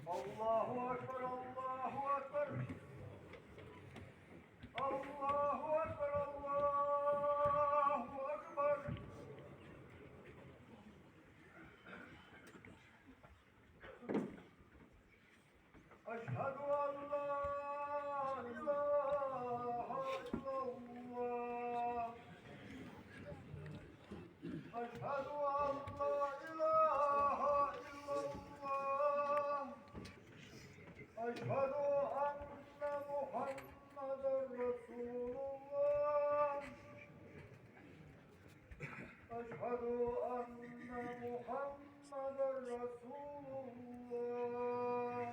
الله أكبر الله أكبر الله أكبر الله أكبر. أشهد أن لا إله إلا الله. أشهد أن لا إله إلا الله. أشهد أن محمدا رسول الله. أشهد أن محمدا رسول الله.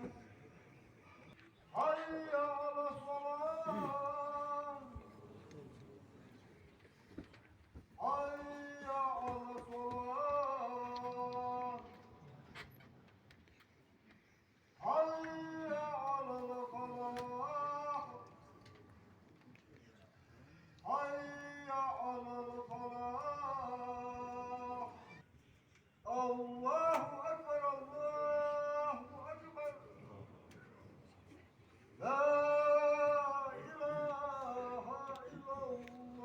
حي على الصلاة. حي على الصلاة. حي على الفلاح. حي على الفلاح. الله أكبر الله أكبر. لا إله إلا الله.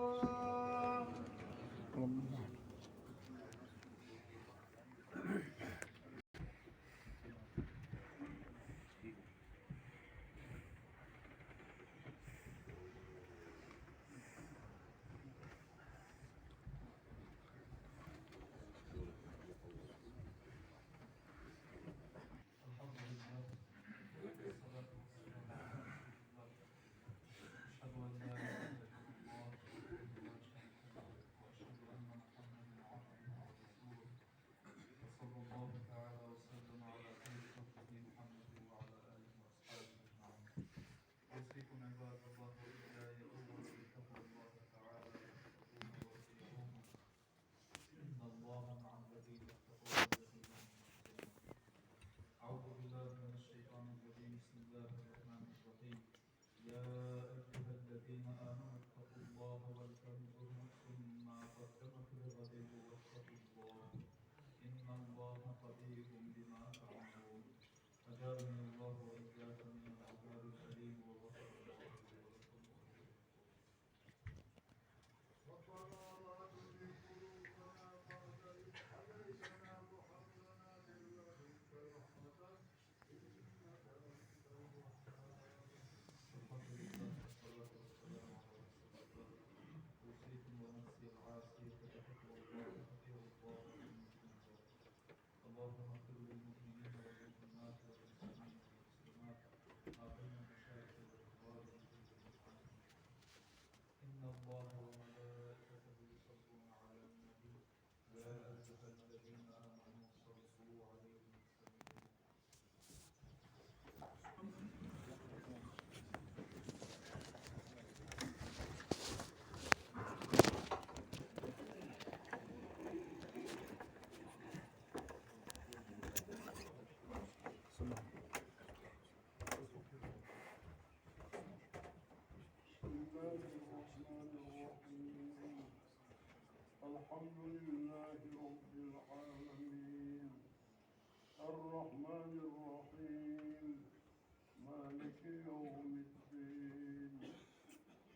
الحمد لله رب العالمين الرحمن الرحيم مالك يوم الدين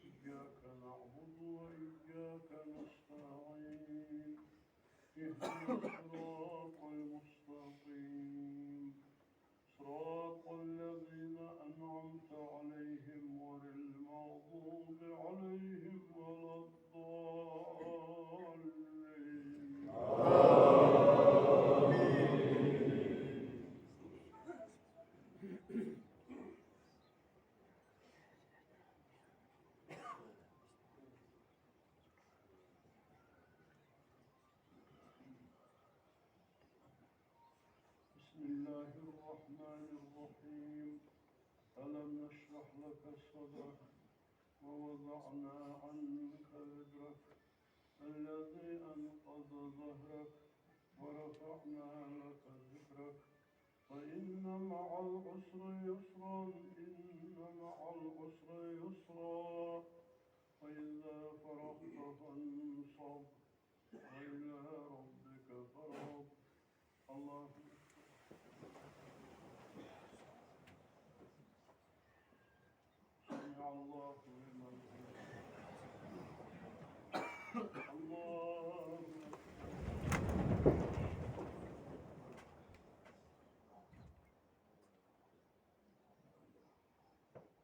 إياك نعبد وإياك نستعين اهدنا الصراط المستقيم صراط الذين أنعمت عليهم غير المغضوب عليهم ولا الضالين. بسم الله الرحمن الرحيم ألم نشرح لك صدرك ووضعنا عنك وزرك الذي أنقض ظهرك ورفعنا لك ذكرك فإن مع العسر يسرا إن مع العسر يسرا فإذا فرغت فانصب وإلى ربك فارغب. الله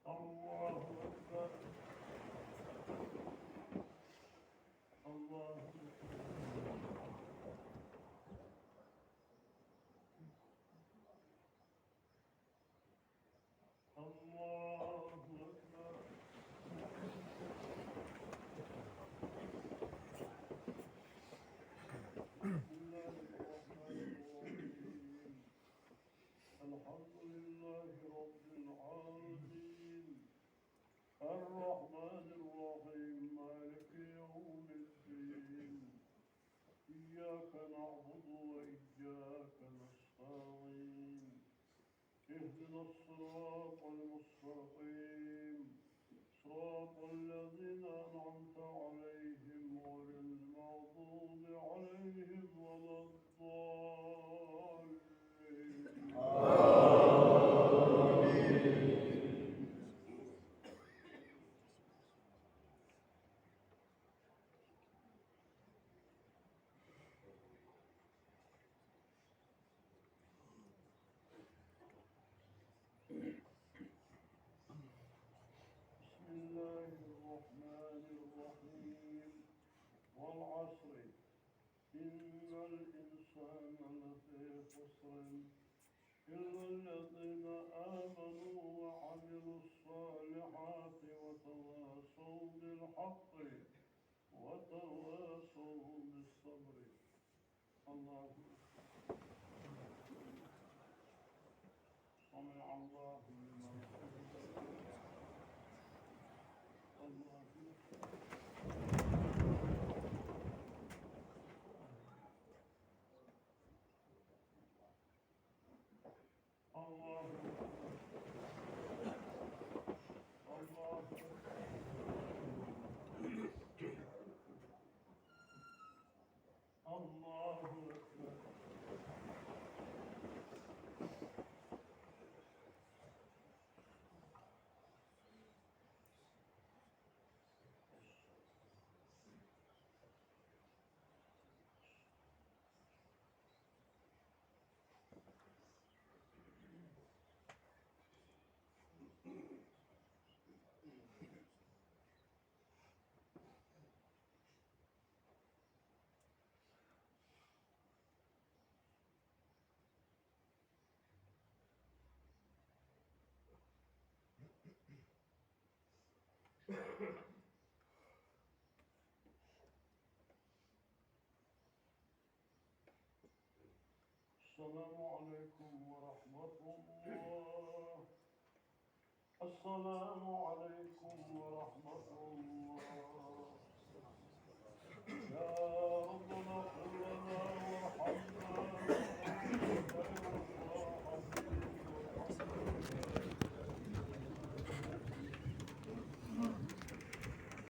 الله أكبر الله الله أكبر. بسم الله الرحمن الرحيم. الحمد لله رب العالمين الرحمن الرحيم مالك يوم الدين إياك نعبد وإياك نستعين اهدنا الصراط المستقيم صراط الذين أنعمت عليهم غير المغضوب عليهم ولا الضالين. بسم الله الرحمن الرحيم والعصر إن الإنسان لفي خسر إلا الذين آمنوا وعملوا الصالحات وتواصوا بالحق وتواصوا بالصبر. الله سمع الله لمن حمده. الله الله الله الله أكبر. السلام عليكم ورحمة الله. السلام عليكم ورحمة الله. يا